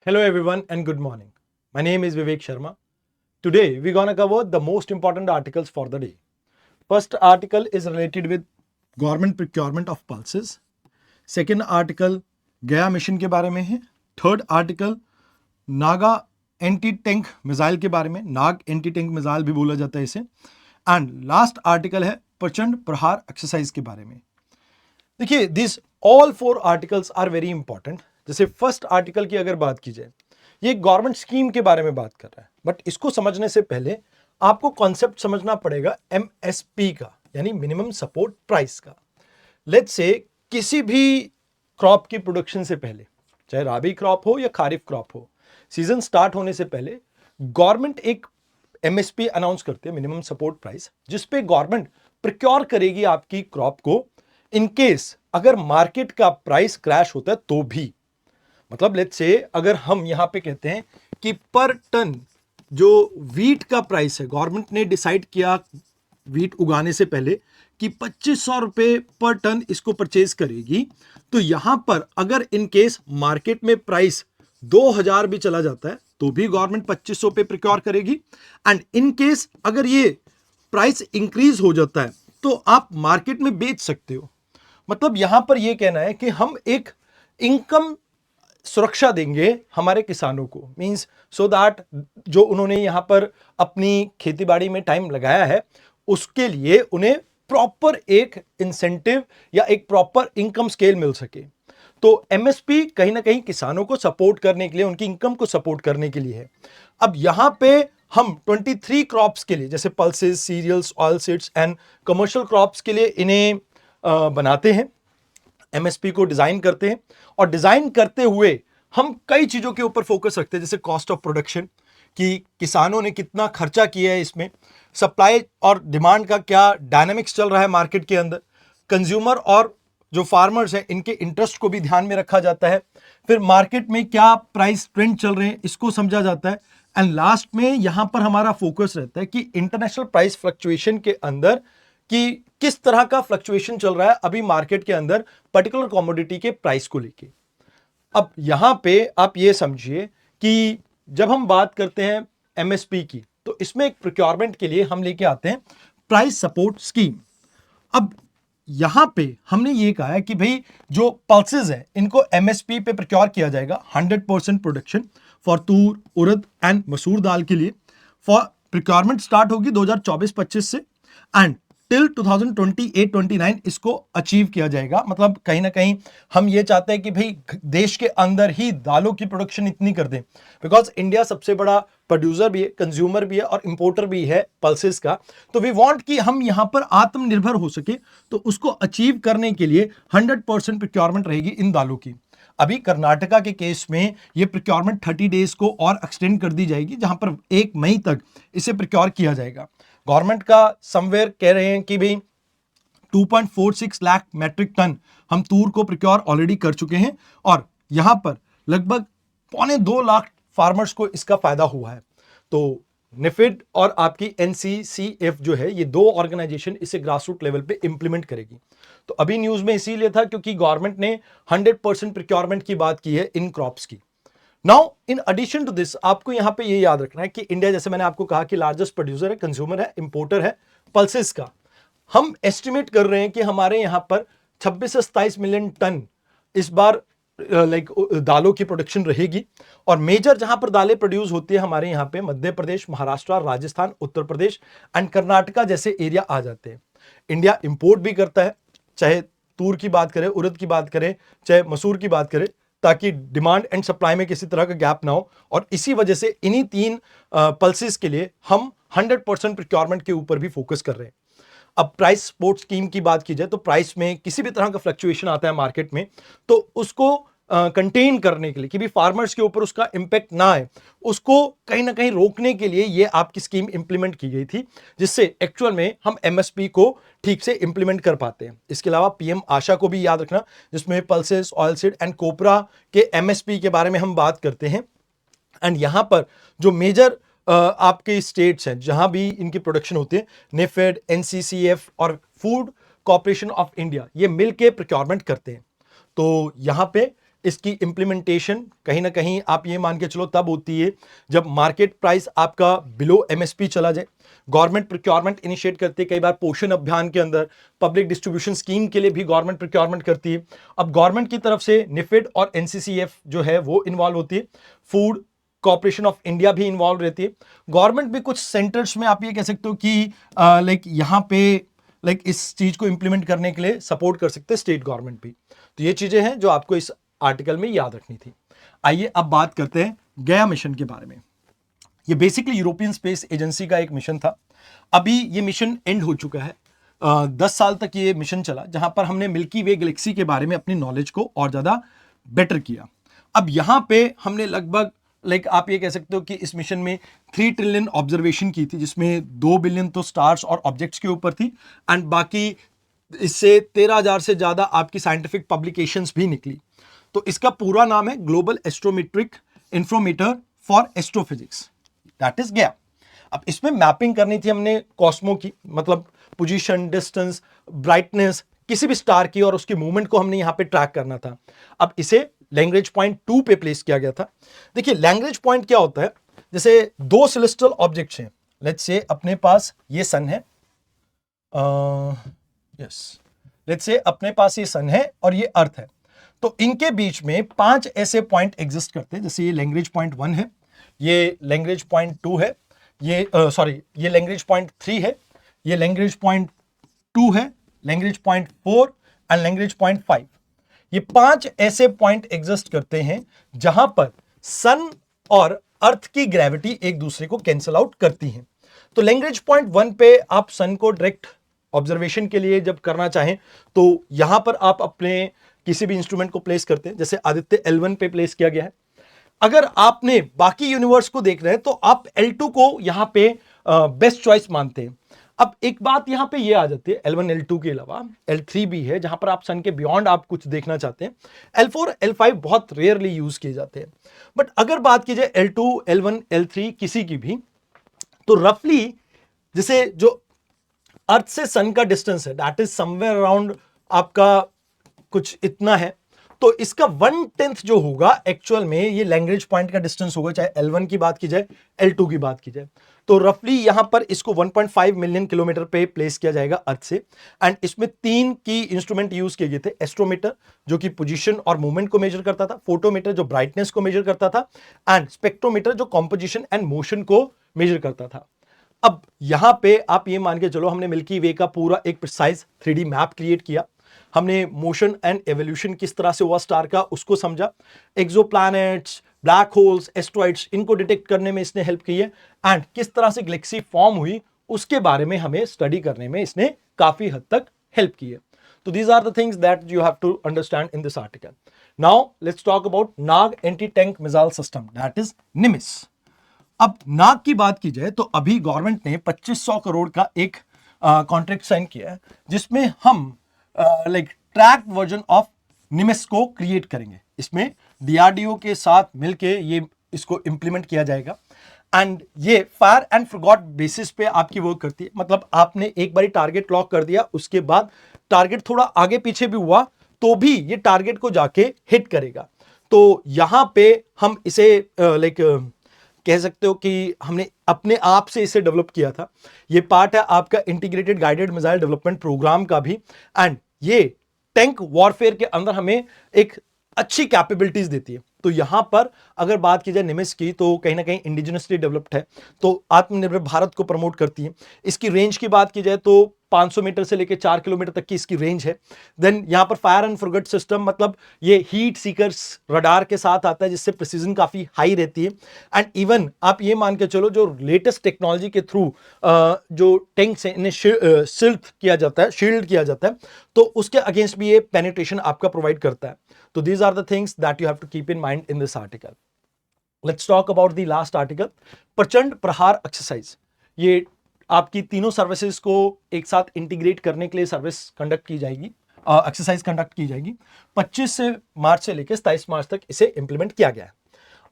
Hello everyone and good morning. My name is Vivek Sharma. Today we're gonna cover the most important articles for the day. First article is related with government procurement of pulses. Second article गया mission के बारे में है. Third article Naga anti tank missile के बारे में, नाग anti tank missile भी बोला जाता है इसे. एंड लास्ट आर्टिकल है प्रचंड प्रहार एक्सरसाइज के बारे में. देखिए this all 4 articles are very important. जैसे फर्स्ट आर्टिकल की अगर बात की जाए, ये गवर्नमेंट स्कीम के बारे में बात कर रहा है, बट इसको समझने से पहले आपको कॉन्सेप्ट समझना पड़ेगा एमएसपी का, यानी मिनिमम सपोर्ट प्राइस का. लेट्स से किसी भी क्रॉप की प्रोडक्शन से पहले, चाहे राबी क्रॉप हो या खारिफ क्रॉप हो, सीजन स्टार्ट होने से पहले गवर्नमेंट एक एमएसपी अनाउंस करती है, मिनिमम सपोर्ट प्राइस, जिसपे गवर्नमेंट प्रोक्योर करेगी आपकी क्रॉप को इन केस अगर मार्केट का प्राइस क्रैश होता है तो भी. मतलब लेट्स से अगर हम यहां पे कहते हैं कि पर टन जो वीट का प्राइस है, गवर्नमेंट ने डिसाइड किया वीट उगाने से पहले कि 2500 रुपए पर टन इसको परचेज करेगी, तो यहां पर अगर इन केस मार्केट में प्राइस 2000 भी चला जाता है तो भी गवर्नमेंट 2500 पे प्रोक्योर करेगी. एंड इन केस अगर ये प्राइस इंक्रीज हो जाता है तो आप मार्केट में बेच सकते हो. मतलब यहां पर यह कहना है कि हम एक इनकम सुरक्षा देंगे हमारे किसानों को, मींस सो दैट जो उन्होंने यहां पर अपनी खेतीबाड़ी में टाइम लगाया है उसके लिए उन्हें प्रॉपर एक इंसेंटिव या एक प्रॉपर इनकम स्केल मिल सके. तो एमएसपी कहीं ना कहीं किसानों को सपोर्ट करने के लिए, उनकी इनकम को सपोर्ट करने के लिए है. अब यहां पे हम 23 क्रॉप्स के लिए, जैसे pulses, cereals, oil seeds and commercial crops के लिए इन्हें बनाते हैं, एमएसपी को डिजाइन करते हैं. और डिजाइन करते हुए हम कई चीजों के ऊपर फोकस रखते हैं, जैसे कॉस्ट ऑफ प्रोडक्शन, कि किसानों ने कितना खर्चा किया है इसमें, सप्लाई और डिमांड का क्या डायनामिक्स चल रहा है मार्केट के अंदर, कंज्यूमर और जो फार्मर्स हैं इनके इंटरेस्ट को भी ध्यान में रखा जाता है, फिर मार्केट में क्या प्राइस ट्रेंड चल रहे हैं इसको समझा जाता है. एंड लास्ट में यहां पर हमारा फोकस रहता है कि इंटरनेशनल प्राइस फ्लक्चुएशन के अंदर कि किस तरह का फ्लक्चुएशन चल रहा है अभी मार्केट के अंदर पर्टिकुलर कमोडिटी के प्राइस को लेके. अब यहां पे आप ये समझिए कि जब हम बात करते हैं एमएसपी की, तो इसमें एक प्रोक्योरमेंट के लिए हम लेके आते हैं प्राइस सपोर्ट स्कीम. अब यहां पे हमने ये कहा है कि भाई जो पल्सेस है इनको एमएसपी पे प्रोक्योर किया जाएगा 100% production for Toor, urad and मसूर दाल के लिए. फॉर प्रोक्योरमेंट स्टार्ट होगी 2024-25 से एंड टिल 2028-29 इसको अचीव किया जाएगा. मतलब कहीं ना कहीं हम ये चाहते हैं कि भाई देश के अंदर ही दालों की प्रोडक्शन इतनी कर दें, बिकॉज इंडिया सबसे बड़ा प्रोड्यूसर भी है, कंज्यूमर भी है और इंपोर्टर भी है पल्सेस का. तो वी वांट कि हम यहां पर आत्मनिर्भर हो सके, तो उसको अचीव करने के लिए 100% प्रोक्योरमेंट रहेगी इन दालों की. अभी कर्नाटका के केस में ये प्रोक्योरमेंट 30 डेज को और एक्सटेंड कर दी जाएगी, जहां पर 1 मई तक इसे प्रोक्योर किया जाएगा. गवर्नमेंट का समवेयर कह रहे हैं कि भाई 2.46 लाख मैट्रिक टन हम तूर को प्रोक्योर ऑलरेडी कर चुके हैं और यहां पर लगभग 1.25 लाख फार्मर्स को इसका फायदा हुआ है. तो निफिड और आपकी एनसीसीएफ जो है, ये 2 ऑर्गेनाइजेशन इसे ग्रासरूट लेवल पे इंप्लीमेंट करेगी. तो अभी न्यूज में इसीलिए था क्योंकि गवर्नमेंट ने 100% प्रोक्योरमेंट की बात की है इन क्रॉप्स की. Now in addition to this आपको यहां पे ये याद रखना है कि इंडिया, जैसे मैंने आपको कहा कि लार्जेस्ट प्रोड्यूसर है, कंज्यूमर है, इंपोर्टर है पल्सेस का. हम एस्टिमेट कर रहे हैं कि हमारे यहां पर 26 से 27 मिलियन टन इस बार दालों की प्रोडक्शन रहेगी. और मेजर जहां पर दालें प्रोड्यूस होती है हमारे यहां पे मध्य प्रदेश, महाराष्ट्र, राजस्थान, उत्तर प्रदेश एंड कर्नाटका जैसे एरिया आ जाते हैं. इंडिया इंपोर्ट भी करता है, चाहे तूर की बात करें, उड़द की बात करें, चाहे मसूर की बात करें, ताकि डिमांड एंड सप्लाई में किसी तरह का गैप ना हो. और इसी वजह से इन्हीं 3 पल्सेस के लिए हम 100% प्रोक्योरमेंट के ऊपर भी फोकस कर रहे हैं. अब प्राइस सपोर्ट स्कीम की बात की जाए तो प्राइस में किसी भी तरह का फ्लक्चुएशन आता है मार्केट में, तो उसको कंटेन करने के लिए कि भी फार्मर्स के ऊपर उसका इंपैक्ट ना आए, उसको कहीं ना कहीं रोकने के लिए ये आपकी स्कीम इंप्लीमेंट की गई थी, जिससे एक्चुअल में हम एमएसपी को ठीक से इंप्लीमेंट कर पाते हैं. इसके अलावा पीएम आशा को भी याद रखना, जिसमें पल्सेस, ऑयल सीड एंड कोपरा के एमएसपी के बारे में हम बात करते हैं. एंड यहां पर जो मेजर आपके स्टेट्स हैं जहां भी इनकी प्रोडक्शन होती है, नेफेड, एनसीसीएफ और फूड कॉर्पोरेशन ऑफ इंडिया, ये मिलके प्रोक्योरमेंट करते हैं. तो यहां पे इसकी इम्प्लीमेंटेशन कहीं ना कहीं आप ये मान के चलो तब होती है जब मार्केट प्राइस आपका बिलो एमएसपी चला जाए। गवर्नमेंट प्रोक्योरमेंट इनिशिएट करती है, कई बार पोषण अभियान के अंदर पब्लिक डिस्ट्रीब्यूशन स्कीम के लिए भी गवर्नमेंट प्रोक्योरमेंट करती है। अब गवर्नमेंट की तरफ से निफिड और एनसीसीएफ जो है वो इन्वॉल्व होती है, फूड कॉर्पोरेशन ऑफ इंडिया भी इन्वॉल्व रहती है। गवर्नमेंट भी कुछ सेंटर्स में आप ये कह सकते हो कि लाइक यहाँ पे लाइक इस चीज को इंप्लीमेंट करने के लिए सपोर्ट कर सकते हैं स्टेट गवर्नमेंट भी। तो ये चीजें हैं जो आपको इस आर्टिकल में याद रखनी थी। आइए अब बात करते हैं गया मिशन के बारे में। ये बेसिकली यूरोपियन स्पेस एजेंसी का एक मिशन था। अभी ये मिशन एंड हो चुका है। 10 साल तक ये मिशन चला, जहां पर हमने मिल्की वे गैलेक्सी के बारे में अपनी नॉलेज को और ज्यादा बेटर किया। अब यहां पे हमने लगभग लाइक आप ये कह सकते हो कि इस मिशन में 3 ट्रिलियन ऑब्जर्वेशन की थी, जिसमें 2 बिलियन तो स्टार्स और ऑब्जेक्ट्स के ऊपर थी, एंड बाकी इससे 13,000 से ज्यादा आपकी साइंटिफिक पब्लिकेशंस भी निकली। तो इसका पूरा नाम है global astrometric interferometer for astrophysics, that is गया। अब इसमें मैपिंग करनी थी हमने कॉस्मो की, मतलब पोजीशन, डिस्टेंस, ब्राइटनेस किसी भी स्टार की, और उसके मूवमेंट को हमने यहां पे ट्रैक करना था। अब इसे लैग्रेंज पॉइंट 2 पे प्लेस किया गया था। देखिए लैग्रेंज पॉइंट क्या होता है, जैसे 2 सेलेस्टियल ऑब्जेक्ट्स हैं, लेट्स से अपने पास ये सन है, लेट्स से अपने पास ये सन है और ये अर्थ है। तो इनके बीच में 5 ऐसे पॉइंट एग्जिस्ट करते हैं। जैसे ये लैग्रेंज पॉइंट 1 है, ये लैग्रेंज पॉइंट 2 है, ये ये लैग्रेंज पॉइंट 3 है, ये लैग्रेंज पॉइंट 2 है, Lagrange point 4 and Lagrange point 5। ये 5 ऐसे पॉइंट एग्जिस्ट करते हैं जहां पर सन और अर्थ की ग्रेविटी एक दूसरे को कैंसिल आउट करती हैं। तो लैग्रेंज पॉइंट 1 पे आप सन को डायरेक्ट ऑब्जर्वेशन के लिए जब करना चाहें तो यहां पर आप अपने किसी भी इंस्ट्रूमेंट को प्लेस करते हैं, जैसे आदित्य L1 पे प्लेस किया गया है। अगर आपने बाकी यूनिवर्स को देख रहे हैं तो आप L2 को यहां पे बेस्ट चॉइस मानते हैं। अब एक बात यहां पे ये आ जाती है, L1 L2 के अलावा L3 भी है, जहां पर आप सन के बियॉन्ड आप कुछ देखना चाहते हैं। L4 L5 बहुत रेयरली यूज किए जाते हैं। बट अगर बात की जाए L2 L1 L3 किसी की भी, तो रफली जैसे जो अर्थ से सन का डिस्टेंस है दैट इज समवेयर अराउंड आपका कुछ इतना है। तो इसका 1/10 जो होगा एक्चुअल में ये लैग्रेंज पॉइंट का डिस्टेंस होगा, चाहे L1 की बात की जाए L2 की बात की जाए। तो रफली यहां पर इसको 1.5 मिलियन किलोमीटर पे प्लेस किया जाएगा अर्थ से। एंड इसमें 3 की इंस्ट्रूमेंट यूज किए गए थे, एस्ट्रोमीटर जो कि पोजीशन और मूवमेंट को मेजर करता था, फोटोमीटर जो ब्राइटनेस को मेजर करता था, एंड स्पेक्ट्रोमीटर जो कॉम्पोजिशन एंड मोशन को मेजर करता था। अब यहां पे आप ये मान के चलो हमने मिल्की वे का पूरा एक प्रिसाइज 3D मैप क्रिएट किया। हमने मोशन एंड एवोल्यूशन किस तरह से हुआ स्टार का उसको समझा, एक्सोप्लैनेट्स, ब्लैक होल्स, एस्ट्रॉइड्स इनको डिटेक्ट करने में इसने हेल्प की है, एंड किस तरह से गैलेक्सी फॉर्म हुई उसके बारे में हमें स्टडी करने में इसने काफी हद तक हेल्प की है। तो these are the things that you have to understand in this article. Now let's talk about Nag anti tank missile system, that is निमिस। अब नाग की बात की जाए तो अभी गवर्नमेंट ने 2500 करोड़ का एक कॉन्ट्रैक्ट साइन किया है, जिसमें हम लाइक ट्रैक वर्जन ऑफ निमिस को क्रिएट करेंगे। इसमें DRDO के साथ मिलके ये इसको इंप्लीमेंट किया जाएगा, एंड ये फायर एंड फॉरगॉट बेसिस पे आपकी वर्क करती है। मतलब आपने एक बारी टारगेट लॉक कर दिया, उसके बाद टारगेट थोड़ा आगे पीछे भी हुआ तो भी ये टारगेट को जाके हिट करेगा। तो यहां पे हम इसे लाइक कह सकते हो कि हमने अपने आप से इसे डेवलप किया था। ये पार्ट है आपका integrated guided missile development programme का भी, एंड ये टैंक वॉरफेयर के अंदर हमें एक अच्छी कैपेबिलिटीज देती है। तो यहां पर अगर बात की जाए निमिस की, तो कहीं ना कहीं इंडिजिनसली डेवलप्ड है, तो आत्मनिर्भर भारत को प्रमोट करती है। इसकी रेंज की बात की जाए तो 500 मीटर से लेकर 4 किलोमीटर तक की इसकी रेंज है। देन यहां पर फायर एंड फॉरगेट सिस्टम, मतलब ये हीट सीकर्स रडार के साथ आता है, जिससे प्रिसीजन काफी हाई रहती है। एंड इवन आप ये मान के चलो जो लेटेस्ट टेक्नोलॉजी के थ्रू जो टैंक्स हैं इन्हें शील्ड किया जाता है, तो उसके अगेंस्ट भी ये पेनिट्रेशन आपका प्रोवाइड करता है। तो these are the things that you have to keep in mind in this article. Let's talk about the last article, प्रचंड प्रहार एक्सरसाइज। ये आपकी तीनों सर्विसेज को एक साथ इंटीग्रेट करने के लिए सर्विस कंडक्ट की जाएगी, एक्सरसाइज कंडक्ट की जाएगी। 25 मार्च से लेकर 27 मार्च तक इसे इंप्लीमेंट किया गया है।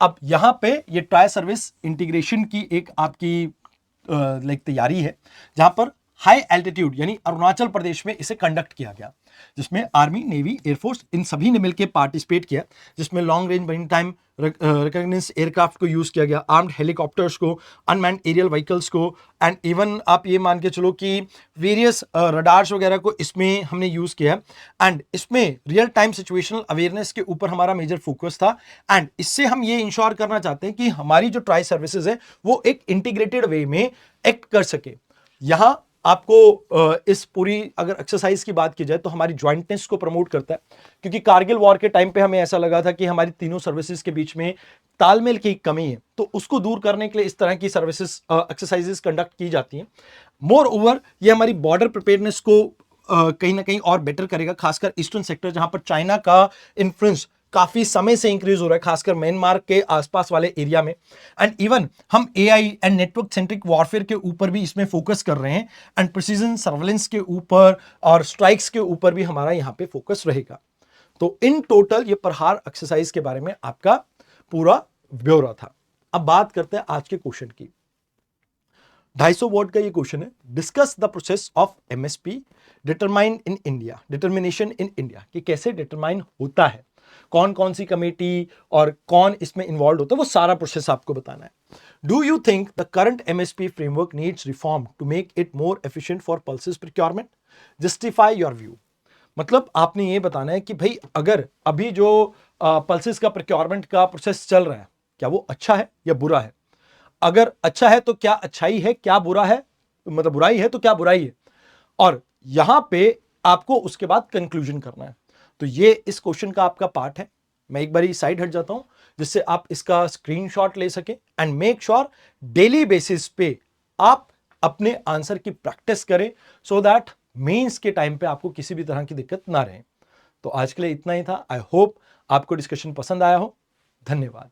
अब यहां पे ये ट्राई सर्विस इंटीग्रेशन की एक आपकी लाइक तैयारी है, जहां पर हाई एल्टीट्यूड यानी अरुणाचल प्रदेश में इसे कंडक्ट किया गया, जिसमें आर्मी, नेवी, एयरफोर्स इन सभी ने मिलकर पार्टिसिपेट किया, जिसमें long range maritime reconnaissance aircraft को यूज किया गया, आर्म्ड हेलीकॉप्टर्स को, अनमैन्ड एरियल व्हीकल्स को, एंड इवन आप ये मान के चलो कि वेरियस रडार्स वगैरह को इसमें हमने यूज किया है। एंड इसमें रियल टाइम सिचुएशनल अवेयरनेस के ऊपर हमारा मेजर फोकस था। एंड इससे हम ये इंश्योर करना चाहते हैं कि हमारी जो ट्राई सर्विसेज है वो एक इंटीग्रेटेड वे में एक्ट कर सके। यहां आपको इस पूरी अगर एक्सरसाइज की बात की जाए तो हमारी ज्वाइंटनेस को प्रमोट करता है, क्योंकि कारगिल वॉर के टाइम पे हमें ऐसा लगा था कि हमारी तीनों सर्विसेज के बीच में तालमेल की कमी है, तो उसको दूर करने के लिए इस तरह की सर्विसेज एक्सरसाइजेस कंडक्ट की जाती हैं। मोर ओवर ये हमारी बॉर्डर प्रिपेयरनेस को कहीं ना कहीं और बेटर करेगा, खासकर ईस्टर्न सेक्टर जहां पर चाइना का इन्फ्लुएंस काफी समय से इंक्रीज हो रहा है, खासकर म्यांमार के आसपास वाले एरिया में। एंड इवन हम AI and network centric warfare के ऊपर भी इसमें फोकस कर रहे हैं, एंड प्रिसीजन सर्वेलेंस के ऊपर और स्ट्राइक्स के ऊपर भी हमारा यहाँ पे फोकस रहेगा। तो इन टोटल ये प्रहार एक्सरसाइज के बारे में आपका पूरा ब्यौरा था। अब बात करते हैं आज के क्वेश्चन की। 250 वर्ड का ये क्वेश्चन है, discuss the process of MSP determine in India, determination in India, कि कैसे डिटरमाइन होता है, कौन कौन सी कमेटी और कौन इसमें इन्वॉल्व होता है, वो सारा प्रोसेस आपको बताना है। Do you think the current MSP framework needs reform to make it more efficient for pulses procurement? Justify your view. मतलब आपने ये बताना है कि भाई अगर अभी जो पल्सेस का प्रोक्योरमेंट का प्रोसेस चल रहा है, क्या वो अच्छा है या बुरा है? अगर अच्छा है तो क्या अच्छाई है, क्या बुरा है, मतलब बुराई है तो क्या बुराई है, और यहां पे आपको उसके बाद कंक्लूजन करना है। तो ये इस क्वेश्चन का आपका पार्ट है। मैं एक बारी साइड हट जाता हूं जिससे आप इसका स्क्रीनशॉट ले सके, and make sure daily basis पे आप अपने आंसर की प्रैक्टिस करें, सो दैट मेंस के टाइम पे आपको किसी भी तरह की दिक्कत ना रहे। तो आज के लिए इतना ही था। आई होप आपको डिस्कशन पसंद आया हो। धन्यवाद।